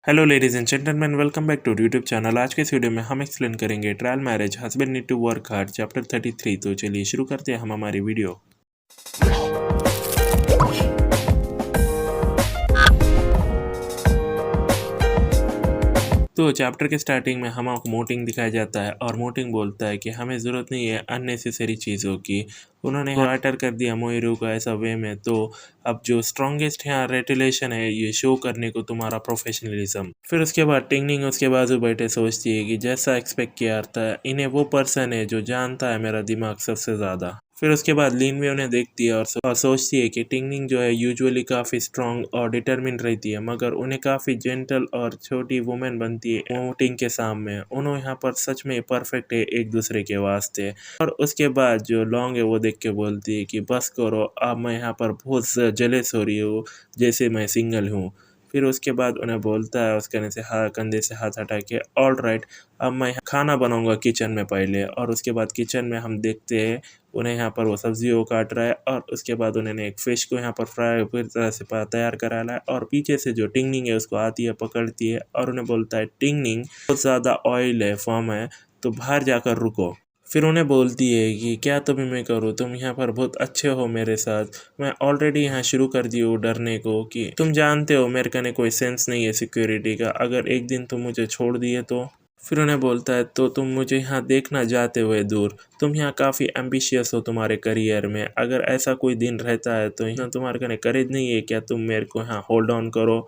Hello ladies and gentleman, welcome back to YouTube channel. आज के इस वीडियो में हम एक्सप्लेन करेंगे trial marriage husband need to work hard chapter 33। तो चलिए शुरू करते हैं हम हमारी वीडियो। तो चैप्टर के स्टार्टिंग में हमको मोटिंग दिखाया जाता है और मोटिंग बोलता है कि हमें ज़रूरत नहीं है अननेसेसरी चीज़ों की। उन्होंने हार्टर कर दिया मोइरू को ऐसा वे में, तो अब जो स्ट्रॉन्गेस्ट यहाँ रेटिलेशन है ये शो करने को तुम्हारा प्रोफेशनलिज्म। फिर उसके बाद टिंगनिंग उसके बाजू बैठे सोचती है कि जैसा एक्सपेक्ट किया था, इन्हें वो पर्सन है जो जानता है मेरा दिमाग सबसे ज़्यादा। फिर उसके बाद लीनवे उन्हें देखती है और सोचती है कि टिंगनिंग जो है यूजुअली काफ़ी स्ट्रांग और डिटरमिन्ड रहती है, मगर उन्हें काफ़ी जेंटल और छोटी वुमेन बनती है मोटिंग के सामने। उन्होंने यहाँ पर सच में परफेक्ट है एक दूसरे के वास्ते। और उसके बाद जो लॉन्ग है वो देख के बोलती है कि बस करो, अब मैं यहाँ पर बहुत जेलस हो रही हूँ जैसे मैं सिंगल हूँ। फिर उसके बाद उन्हें बोलता है उस कंधे से हाथ हटा के, ऑल राइट, अब मैं खाना बनाऊंगा किचन में पहले। और उसके बाद किचन में हम देखते हैं उन्हें यहाँ पर वो सब्जी को काट रहा है और उसके बाद उन्होंने एक फिश को यहाँ पर फ्राई पूरी तरह से तैयार करा है। और पीछे से जो टिंगनिंग है उसको आती है, पकड़ती है और उन्हें बोलता है टिंगनिंग बहुत ज़्यादा ऑयल है फॉर्म है, तो बाहर जाकर रुको। फिर उन्हें बोलती है कि क्या तभी मैं करूँ, तुम यहाँ पर बहुत अच्छे हो मेरे साथ, मैं ऑलरेडी यहाँ शुरू कर दी हूँ डरने को कि तुम जानते हो मेरे कने कोई सेंस नहीं है सिक्योरिटी का, अगर एक दिन तुम मुझे छोड़ दिए तो। फिर उन्हें बोलता है तो तुम मुझे यहाँ देखना जाते हुए दूर, तुम यहाँ काफ़ी एम्बिशियस हो तुम्हारे करियर में, अगर ऐसा कोई दिन रहता है तो यहाँ तुम्हारे कने करेज नहीं है क्या तुम मेरे को यहाँ होल्ड ऑन करो।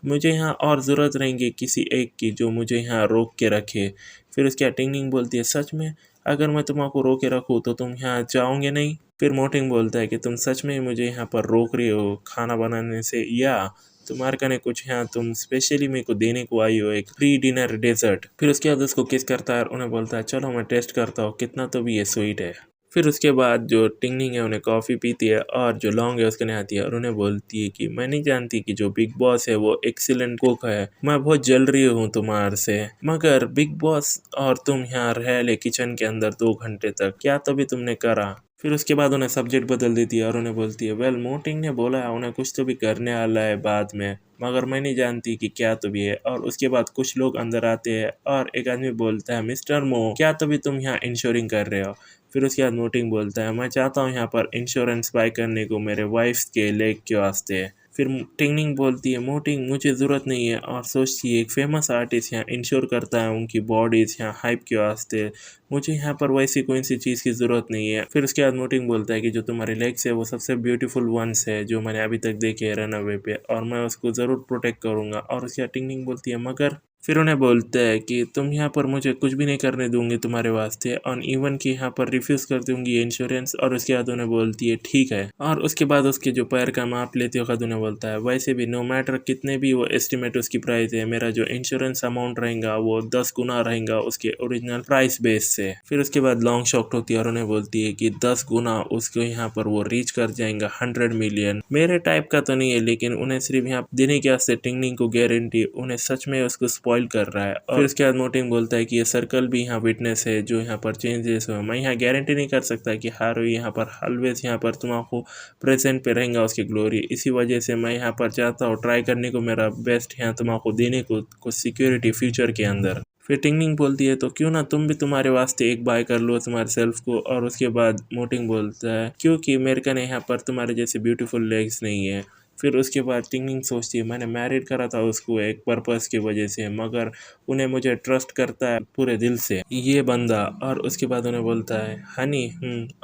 मुझे यहाँ और ज़रूरत रहेंगी किसी एक की जो मुझे यहाँ रोक के रखे। फिर उसकी टिंगनिंग बोलती है सच में, अगर मैं तुमको रोक के रखूँ तो तुम यहाँ जाओगे नहीं। फिर मोटिंग बोलता है कि तुम सच में मुझे यहाँ पर रोक रही हो खाना बनाने से, या तुम्हारे कने कुछ यहाँ तुम स्पेशली मेरे को देने को आई हो एक प्री डिनर डेजर्ट। फिर उसके बाद उसको किस करता है और उन्हें बोलता है चलो मैं टेस्ट करता हूँ कितना तो भी ये स्वीट है। फिर उसके बाद जो टिंगनिंग है उन्हें कॉफ़ी पीती है और जो लॉन्ग है उसके आती है और उन्हें बोलती है कि मैं नहीं जानती कि जो बिग बॉस है वो एक्सीलेंट कुक है, मैं बहुत जल रही हूँ तुम्हारे से, मगर बिग बॉस और तुम यहाँ रह ले किचन के अंदर 2 घंटे तक, क्या तभी तुमने करा। फिर उसके बाद उन्हें सब्जेक्ट बदल देती है और उन्हें बोलती है वेल मोटिंग ने बोला है उन्हें कुछ तो भी करने वाला है बाद में, मगर मैं नहीं जानती कि क्या तो भी है। और उसके बाद कुछ लोग अंदर आते हैं और एक आदमी बोलता है मिस्टर मो, क्या तो भी तुम यहाँ इंश्योरिंग कर रहे हो। फिर उसके बाद मोटिंग बोलता है मैं चाहता हूँ यहाँ पर इंश्योरेंस बाय करने को मेरे वाइफ के लेग के वास्ते। फिर टिंगनिंग बोलती है मोटिंग मुझे ज़रूरत नहीं है, और सोचती है एक फेमस आर्टिस्ट यहाँ इंश्योर करता है उनकी बॉडीज़ यहाँ हाइप के वास्ते, मुझे यहाँ पर वैसी कोई सी चीज़ की ज़रूरत नहीं है। फिर उसके बाद मोटिंग बोलता है कि जो तुम्हारे लेग्स है वो सबसे ब्यूटीफुल वंस है जो मैंने अभी तक देखे है रनअवे पे, और मैं उसको ज़रूर प्रोटेक्ट करूँगा। और उसके बाद टिंगनिंग बोलती है मगर, फिर उन्हें बोलते हैं कि तुम यहाँ पर मुझे कुछ भी नहीं करने दूंगी तुम्हारे वास्ते, और इवन कि यहाँ पर रिफ्यूज़ कर दूंगी इंश्योरेंस। और उसके बाद उन्हें बोलती है ठीक है। और उसके बाद उसके जो पैर का माप लेते वक्त उन्हें बोलता है वैसे भी नो मैटर कितने भी वो एस्टिमेट उसकी प्राइस है, मेरा जो इंश्योरेंस अमाउंट रहेगा वो 10 गुना रहेगा उसके ओरिजिनल प्राइस बेस से। फिर उसके बाद लॉन्ग शॉक्ट होती है और उन्हें बोलती है कि 10 गुना उसको यहाँ पर वो रीच कर जाएगा 100 मिलियन। मेरे टाइप का तो नहीं है, लेकिन उन्हें सिर्फ यहाँ देने के वास्ते टिंगनिंग को गारंटी उन्हें सच में उसको स्पॉइल कर रहा है। और फिर उसके बाद मोटिंग बोलता है कि ये सर्कल भी यहाँ विटनेस है जो यहाँ पर चेंजेस हो, मैं यहाँ गारंटी नहीं कर सकता कि हर यहाँ पर ऑलवेज यहाँ पर तुम्हारा प्रेजेंट पे रहेगा उसकी ग्लोरी, इसी वजह से मैं यहाँ पर चाहता हूँ ट्राई करने को मेरा बेस्ट यहाँ तुम्हारा देने को कुछ सिक्योरिटी फ्यूचर के अंदर। फिर टिंगनिंग बोलती है तो क्यों ना तुम भी तुम्हारे वास्ते एक बाय कर लो तुम्हारे सेल्फ को। और उसके बाद मोटिंग बोलता है क्योंकि मेरे कने यहाँ पर तुम्हारे जैसे ब्यूटीफुल लेग्स नहीं है। फिर उसके बाद टिंगनिंग सोचती है मैंने मैरिड करा था उसको एक पर्पस की वजह से, मगर उन्हें मुझे ट्रस्ट करता है पूरे दिल से ये बंदा। और उसके बाद उन्हें बोलता है हनी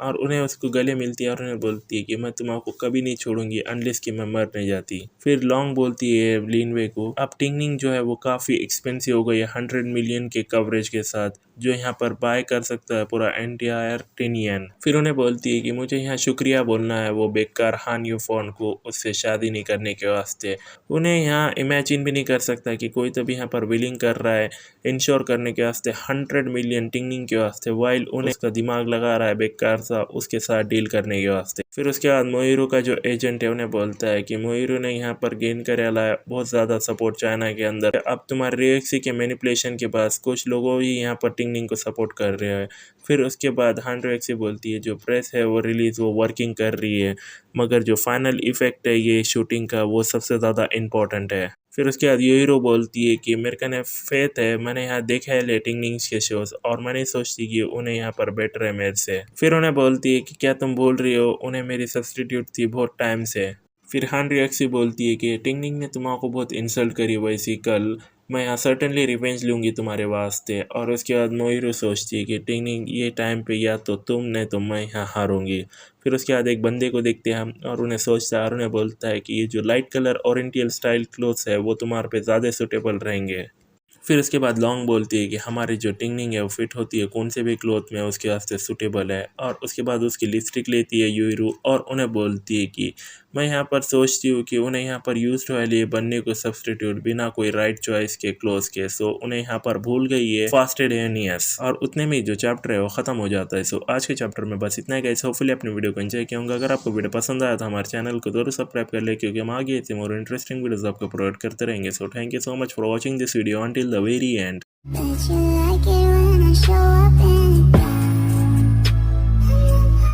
और उन्हें उसको गले मिलती है और उन्हें बोलती है कि मैं तुम्हारा कभी नहीं छोड़ूंगी अनलेस कि मैं मर नहीं जाती। फिर लॉन्ग बोलती है लीनवे को अब टिंगनिंग जो है वो काफ़ी एक्सपेंसिव हो गई है 100 मिलियन के कवरेज के साथ, जो यहाँ पर बाय कर सकता है पूरा एंटायर टिनियन। फिर उन्हें बोलती है कि मुझे यहाँ शुक्रिया बोलना है वो बेकार हान यू फोन को उससे शादी नहीं करने के वास्ते। उन्हें यहाँ इमेजिन भी नहीं कर सकता कि कोई तो भी यहाँ पर विलिंग कर रहा है इंश्योर करने के वास्ते 100 मिलियन टिंगनिंग के वास्ते, वाइल उन्हें उसका दिमाग लगा रहा है बेकार सा उसके साथ डील करने के वास्ते। फिर उसके बाद मोइरू का जो एजेंट है उन्हें बोलता है कि मोइरू ने यहाँ पर गेन करे है बहुत ज़्यादा सपोर्ट चाइना के अंदर, अब तुम्हारे रिएक्सी के मैनिपुलेशन के पास कुछ लोगों ही यहाँ पर टिंगनिंग को सपोर्ट कर रहे हैं। फिर उसके बाद हांड्रेक्सी बोलती है जो प्रेस है वो रिलीज़ वो वर्किंग कर रही है, मगर जो फाइनल इफेक्ट है ये शूटिंग का वो सबसे ज़्यादा इम्पोर्टेंट है। फिर उसके बाद यूरो बोलती है कि मेरे कने फेथ है, मैंने यहाँ देखा है टिंगनिंग्स के शोज और मैं नहीं सोचती कि उन्हें यहाँ पर बेटर है मेरे से। फिर उन्हें बोलती है कि क्या तुम बोल रही हो, उन्हें मेरी सब्स्टिट्यूट थी बहुत टाइम से। फिर हान रिएक्सी बोलती है कि टिंगनिंग ने तुम्हारा बहुत इंसल्ट करी वैसी कल, मैं यहाँ सर्टनली रिवेंज लूँगी तुम्हारे वास्ते। और उसके बाद मोइरो सोचती है कि टिंगनिंग ये टाइम पे या तो तुम नहीं तो मैं यहाँ हारूंगी। फिर उसके बाद एक बंदे को देखते हैं हम और उन्हें सोचता है और उन्हें बोलता है कि ये जो light colour oriental style clothes है वो तुम्हारे पे ज़्यादा सूटेबल रहेंगे। फिर उसके बाद लॉन्ग बोलती है कि हमारी जो टिंगनिंग है वो फिट होती है कौन से भी क्लॉथ में उसके वास्ते सूटेबल है। और उसके बाद उसकी लिपस्टिक लेती है यूरू और उन्हें बोलती है कि मैं यहाँ पर सोचती हूँ कि उन्हें यहाँ पर यूज्ड ऑयल ये बनने को सब्सटीट्यूट बिना कोई राइट चॉइस के क्लोथ के, सो उन्हें यहाँ पर भूल गई है फास्टेड एनियस। और उतने में जो चैप्टर है वो खत्म हो जाता है। सो आज के चैप्टर में बस इतना ही गाइस, होपफुली अपनी वीडियो को एंजॉय किया होगा। अगर आपको वीडियो पसंद आया तो हमारे चैनल को जरूर सब्सक्राइब कर ले, क्योंकि हम आगे ऐसे मोर इंटरेस्टिंग वीडियोस आपको प्रोवाइड करते रहेंगे। So thank you so much for watching this video until the very and.